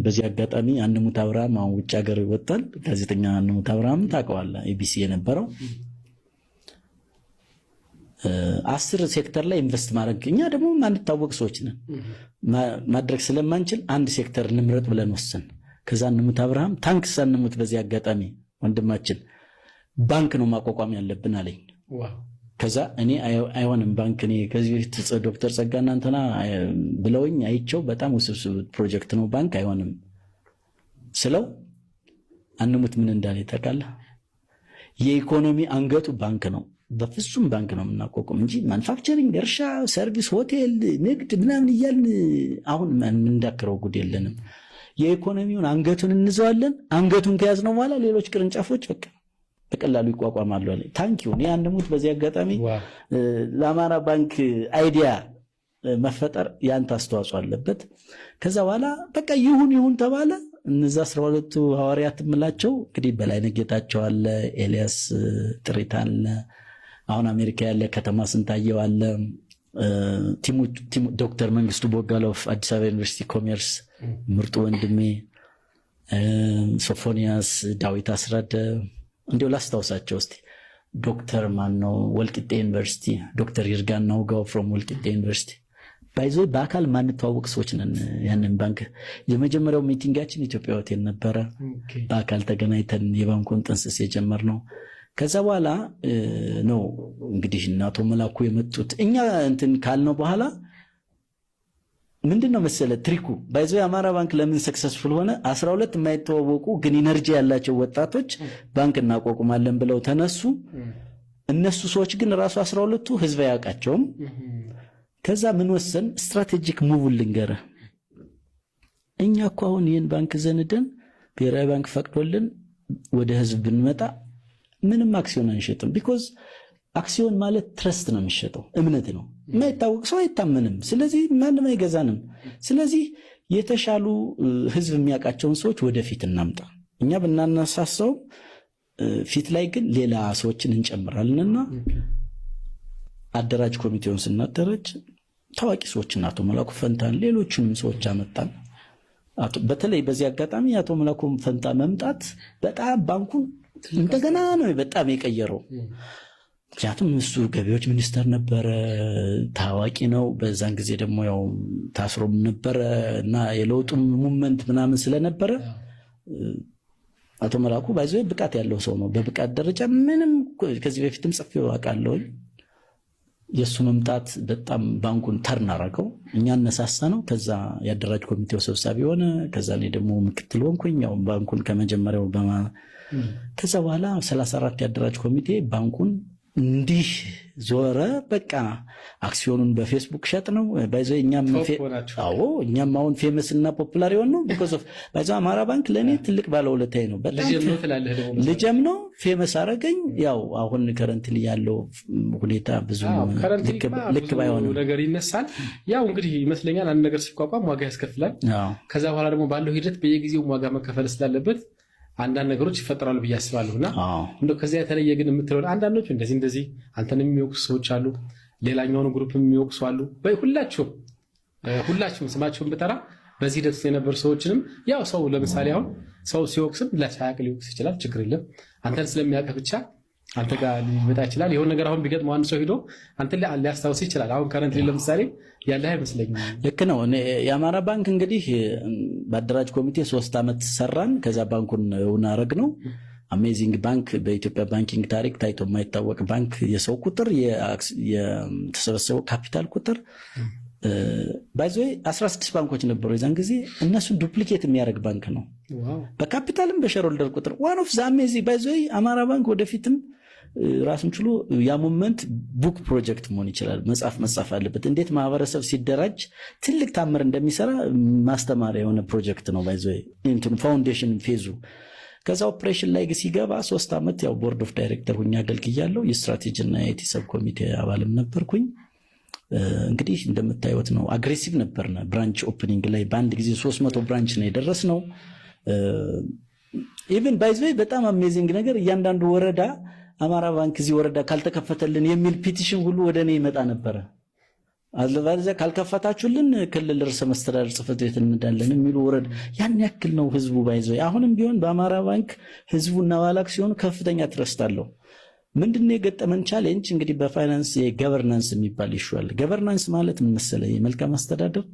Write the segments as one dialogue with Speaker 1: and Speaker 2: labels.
Speaker 1: በዚህ አጋጣሚ አንሙት አብርሃም አሁን ውጭ ሀገር ይወጣል። ጋዜጠኛ አንሙት አብርሃም ታውቀዋለህ? ኤቢሲ የነበረው 10 ሴክተር ላይ ኢንቨስት ማድረግ እኛ ደግሞ ማንታወቅ ሰዎች ነን። ማድረግ ስለማንችል አንድ ሴክተር እንምረጥ ብለን ወሰን። ከዛ አንሙት አብርሃም ታንክስ አንሙት በዚህ አጋጣሚ ወንድማችን ባንክ ነው ማቋቋም ያለብን አለኝ። ከዛ እኔ አይሆንም ባንክ እኔ ከዚህ በፊት ዶክተር ጸጋና እንተና ብለውኝ አይቸው በጣም ውስብስብ ፕሮጀክት ነው ባንክ አይሆንም ስለው አንሙት ምን እንዳለ ይጠቃላ የኢኮኖሚ አንገቱ ባንክ ነው። በፍጹም ባንክ ነው የምናቋቁም እንጂ ማኑፋክቸሪንግ፣ እርሻ፣ ሰርቪስ፣ ሆቴል፣ ንግድ ምናምን እያልን አሁን ምን እንዳከረው ጉድ የለንም። የኢኮኖሚውን አንገቱን እንዘዋለን። አንገቱን ከያዝነው በኋላ ሌሎች ቅርንጫፎች በቀላሉ ይቋቋማሉ አለ። ታንኪዩ እኔ አንሙት በዚህ አጋጣሚ ለአማራ ባንክ አይዲያ መፈጠር ያንተ አስተዋጽኦ አለበት። ከዛ በኋላ በቃ ይሁን ተባለ። እነዛ 12ቱ ሐዋርያት ምላቸው እንግዲህ በላይነህ ጌታቸው አለ፣ ኤልያስ ጥሪት አለ፣ አሁን አሜሪካ ያለ ከተማ ስንታየው አለ፣ ዶክተር መንግስቱ ቦጋለው አዲስ አበባ ዩኒቨርሲቲ ኮሜርስ ምርጡ ወንድሜ፣ ሶፎኒያስ ዳዊት አስራደ እንዴው ላስታውሳቸው እስቲ ዶክተር ማን ነው ወልቂጤ ዩኒቨርሲቲ ዶክተር ይርጋን ናውጋው ፍሮም ወልቂጤ ዩኒቨርሲቲ ባይዞ በአካል ማንተዋወቅ ሰዎች ነን። ያንን ባንክ የመጀመሪያው ሚቲንጋችን ኢትዮጵያ ሆቴል ነበረ። በአካል ተገናኝተን የባንኩን ጥንስስ የጀመርነው ከዛ በኋላ ነው እንግዲህ እናቶ መላኩ የመጡት። እኛ እንትን ካልነው በኋላ ምንድነው መሰለ ትሪኩ ባይዞ የአማራ ባንክ ለምን ሰክሰስፉል ሆነ? 12 የማይተዋወቁ ግን ኢነርጂ ያላቸው ወጣቶች ባንክ እናቋቁማለን ብለው ተነሱ። እነሱ ሰዎች ግን ራሱ 12ቱ ህዝብ ያውቃቸውም። ከዛ ምን ወሰን ስትራቴጂክ ሙቭ ልንገረ እኛ እኮ አሁን ይሄን ባንክ ዘንደን ብሔራዊ ባንክ ፈቅዶልን ወደ ህዝብ ብንመጣ ምንም አክሲዮን አንሸጥም። ቢኮዝ አክሲዮን ማለት ትረስት ነው የሚሸጠው፣ እምነት ነው። የማይታወቅ ሰው አይታመንም። ስለዚህ ማንም አይገዛንም። ስለዚህ የተሻሉ ህዝብ የሚያውቃቸውን ሰዎች ወደፊት እናምጣ። እኛ ብናነሳሳው ፊት ላይ ግን ሌላ ሰዎችን እንጨምራለንና አደራጅ ኮሚቴውን ስናደራጅ ታዋቂ ሰዎችን አቶ መላኩ ፈንታን ሌሎችንም ሰዎች አመጣን። በተለይ በዚህ አጋጣሚ አቶ መላኩ ፈንታ መምጣት በጣም ባንኩን እንደገና ነው በጣም የቀየረው። ምክንያቱም እሱ ገቢዎች ሚኒስተር ነበረ፣ ታዋቂ ነው። በዛን ጊዜ ደግሞ ያው ታስሮም ነበረ እና የለውጡም ሙቭመንት ምናምን ስለነበረ አቶ መላኩ ባይዞ ብቃት ያለው ሰው ነው። በብቃት ደረጃ ምንም ከዚህ በፊትም ጽፌው አውቃለሁ። የሱ መምጣት በጣም ባንኩን ተርን አደረገው። እኛ አነሳሳ ነው። ከዛ ያደራጅ ኮሚቴው ሰብሳቢ ሆነ። ከዛ ላይ ደግሞ ምክትል ሆንኩኝ። ያው ባንኩን ከመጀመሪያው ከዛ በኋላ 34 ያደራጅ ኮሚቴ ባንኩን እንዲህ ዞረ። በቃ አክሲዮኑን በፌስቡክ ሸጥ ነው ባይዘ እኛም አሁን ፌመስ እና ፖፑላር የሆን ነው because of ባይዘ አማራ ባንክ ለኔ ትልቅ ባለውለታዬ ነው። በጣም ልጀም ነው ፌመስ አረገኝ። ያው አሁን ከረንትሊ ያለው ሁኔታ ብዙ ልክ ባይሆንም
Speaker 2: ነገር ይነሳል። ያው እንግዲህ ይመስለኛል አንድ ነገር ሲቋቋም ዋጋ ያስከፍላል። ከዛ በኋላ ደግሞ ባለው ሂደት በየጊዜው ዋጋ መከፈል ስላለበት አንዳንድ ነገሮች ይፈጠራሉ ብዬ አስባለሁና እንደው ከዚያ የተለየ ግን የምትለው አንዳንዶች እንደዚህ አንተንም የሚወቅሱ ሰዎች አሉ፣ ሌላኛውን ግሩፕ የሚወቅሱ አሉ። ሁላችሁም ስማቸውን ብጠራ በዚህ ሂደት ውስጥ የነበሩ ሰዎችንም ያው ሰው ለምሳሌ አሁን ሰው ሲወቅስም ለሳያቅ ሊወቅስ ይችላል፣ ችግር የለም። አንተን ስለሚያውቅ ብቻ አንተ ጋር ሊመጣ ይችላል። የሆነ ነገር አሁን ቢገጥመው አንድ ሰው ሄዶ አንተ ሊያስታውስ ይችላል። አሁን ከረንትሊ ለምሳሌ ያለ አይመስለኝም።
Speaker 1: ልክ ነው። የአማራ ባንክ እንግዲህ በአደራጅ ኮሚቴ 3 ዓመት ሰራን። ከዛ ባንኩን አረግ ነው። አሜዚንግ ባንክ በኢትዮጵያ ባንኪንግ ታሪክ ታይቶ የማይታወቅ ባንክ፣ የሰው ቁጥር፣ የተሰበሰበው ካፒታል ቁጥር ባይዞ 16 ባንኮች ነበሩ የዛን ጊዜ። እነሱን ዱፕሊኬት የሚያደርግ ባንክ ነው በካፒታልም በሼርሆልደር ቁጥር። ዋን ኦፍ ዘ አሜዚንግ ባይዞ አማራ ባንክ ወደፊትም ራሱን ችሎ ያ ሞመንት ቡክ ፕሮጀክት መሆን ይችላል። መጻፍ አለበት። እንዴት ማህበረሰብ ሲደራጅ ትልቅ ታምር እንደሚሰራ ማስተማሪያ የሆነ ፕሮጀክት ነው ባይዞ እንትን ፋውንዴሽን ፌዙ። ከዛ ኦፕሬሽን ላይ ሲገባ 3 ዓመት ያው ቦርድ ኦፍ ዳይሬክተር ሆኜ አገልግያለሁ። የስትራቴጂ እና የአይቲ ሰብ ኮሚቴ አባልም ነበርኩኝ። እንግዲህ እንደምታዩት ነው አግሬሲቭ ነበርና ብራንች ኦፕኒንግ ላይ በአንድ ጊዜ 300 ብራንች ነው የደረስነው። ኢቭን ባይዞ በጣም አሜዚንግ ነገር እያንዳንዱ ወረዳ አማራ ባንክ እዚህ ወረዳ ካልተከፈተልን የሚል ፒቲሽን ሁሉ ወደኔ ይመጣ ነበር። አለበለዚያ ካልከፈታችሁልን ክልል ርዕሰ መስተዳድር ጽሕፈት ቤት እንዳለን የሚሉ ወረድ ያን ያክል ነው ህዝቡ ባይዘው። አሁንም ቢሆን በአማራ ባንክ ህዝቡና ባለአክሲዮኑ ከፍተኛ ትረስት አለው። ምንድነው የገጠመን ቻሌንጅ? እንግዲህ በፋይናንስ የገቨርናንስ የሚባል ይሻል። ገቨርናንስ ማለት ምን መሰለህ? የመልካም አስተዳደር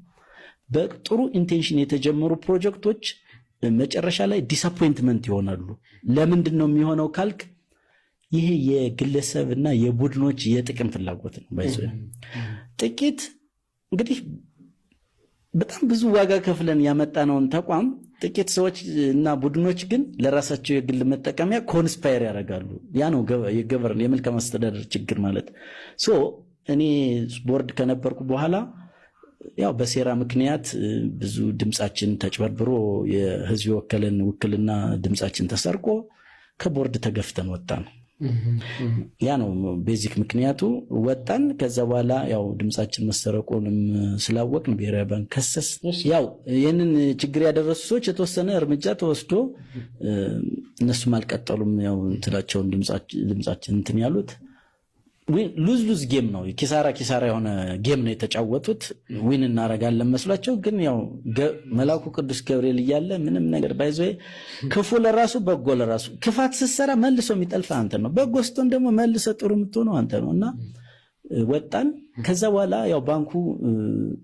Speaker 1: በጥሩ ኢንቴንሽን የተጀመሩ ፕሮጀክቶች መጨረሻ ላይ ዲስአፖይንትመንት ይሆናሉ። ለምንድን ነው የሚሆነው ካልክ ይሄ የግለሰብና የቡድኖች የጥቅም ፍላጎት ነው። ባይዘው ጥቂት እንግዲህ በጣም ብዙ ዋጋ ከፍለን ያመጣነውን ተቋም ጥቂት ሰዎች እና ቡድኖች ግን ለራሳቸው የግል መጠቀሚያ ኮንስፓየር ያደርጋሉ። ያ ነው የመልካም አስተዳደር ችግር ማለት። እኔ ቦርድ ከነበርኩ በኋላ ያው በሴራ ምክንያት ብዙ ድምጻችን ተጭበርብሮ የህዝብ ወከለን ውክልና ድምጻችን ተሰርቆ ከቦርድ ተገፍተን ወጣን። ያ ነው ቤዚክ ምክንያቱ። ወጣን። ከዛ በኋላ ያው ድምጻችን መሰረቁንም ስላወቅን ብሔራዊ ባንክ ከሰስ። ያው ይሄንን ችግር ያደረሱ ሰዎች የተወሰነ እርምጃ ተወስዶ እነሱም አልቀጠሉም። ያው እንትላቸውን ድምጻችን እንትን ያሉት ሉዝ ጌም ነው። ኪሳራ የሆነ ጌም ነው የተጫወቱት። ዊን እናረጋለን መስሏቸው፣ ግን ያው መልአኩ ቅዱስ ገብርኤል እያለ ምንም ነገር ባይዘው ክፉ ለራሱ በጎ ለራሱ። ክፋት ስትሰራ መልሶ የሚጠልፍ አንተ ነው። በጎ ስትሆን ደግሞ መልሰ ጥሩ የምትሆነው አንተ ነው። እና ወጣን። ከዛ በኋላ ያው ባንኩ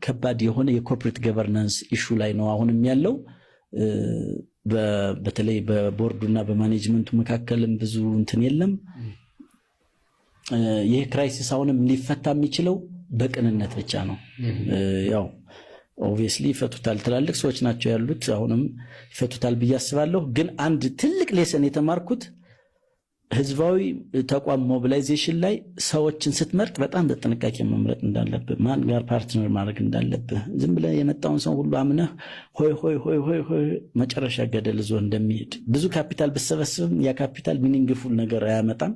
Speaker 1: ከባድ የሆነ የኮርፖሬት ገቨርናንስ ኢሹ ላይ ነው አሁንም ያለው። በተለይ በቦርዱና በማኔጅመንቱ መካከልም ብዙ እንትን የለም። ይህ ክራይሲስ አሁንም ሊፈታ የሚችለው በቅንነት ብቻ ነው። ያው ኦብቪየስሊ ይፈቱታል፣ ትላልቅ ሰዎች ናቸው ያሉት፣ አሁንም ይፈቱታል ብዬ አስባለሁ። ግን አንድ ትልቅ ሌሰን የተማርኩት ህዝባዊ ተቋም ሞቢላይዜሽን ላይ ሰዎችን ስትመርጥ በጣም በጥንቃቄ መምረጥ እንዳለብህ፣ ማን ጋር ፓርትነር ማድረግ እንዳለብህ። ዝም ብለህ የመጣውን ሰው ሁሉ አምነህ ሆይ ሆይ ሆይ ሆይ ሆይ መጨረሻ ገደል ዞ እንደሚሄድ። ብዙ ካፒታል ብሰበስብም ያ ካፒታል ሚኒንግፉል ነገር አያመጣም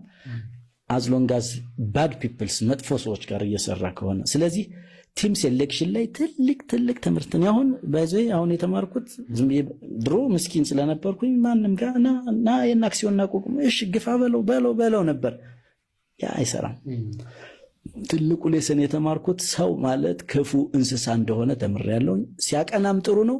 Speaker 1: as long as bad people's መጥፎ ሰዎች ጋር እየሰራ ከሆነ። ስለዚህ ቲም ሴሌክሽን ላይ ትልቅ ትምህርት ነው። አሁን የተማርኩት ዝም ብዬ ድሮ ምስኪን ስለነበርኩኝ ማንም ጋር እና የናክሲዮንና ቁቁም እሺ ግፋ በለው ነበር። ያ አይሰራም። ትልቁ ሌሰን የተማርኩት ሰው ማለት ክፉ እንስሳ እንደሆነ ተምሬያለሁ። ሲያቀናም ጥሩ ነው፣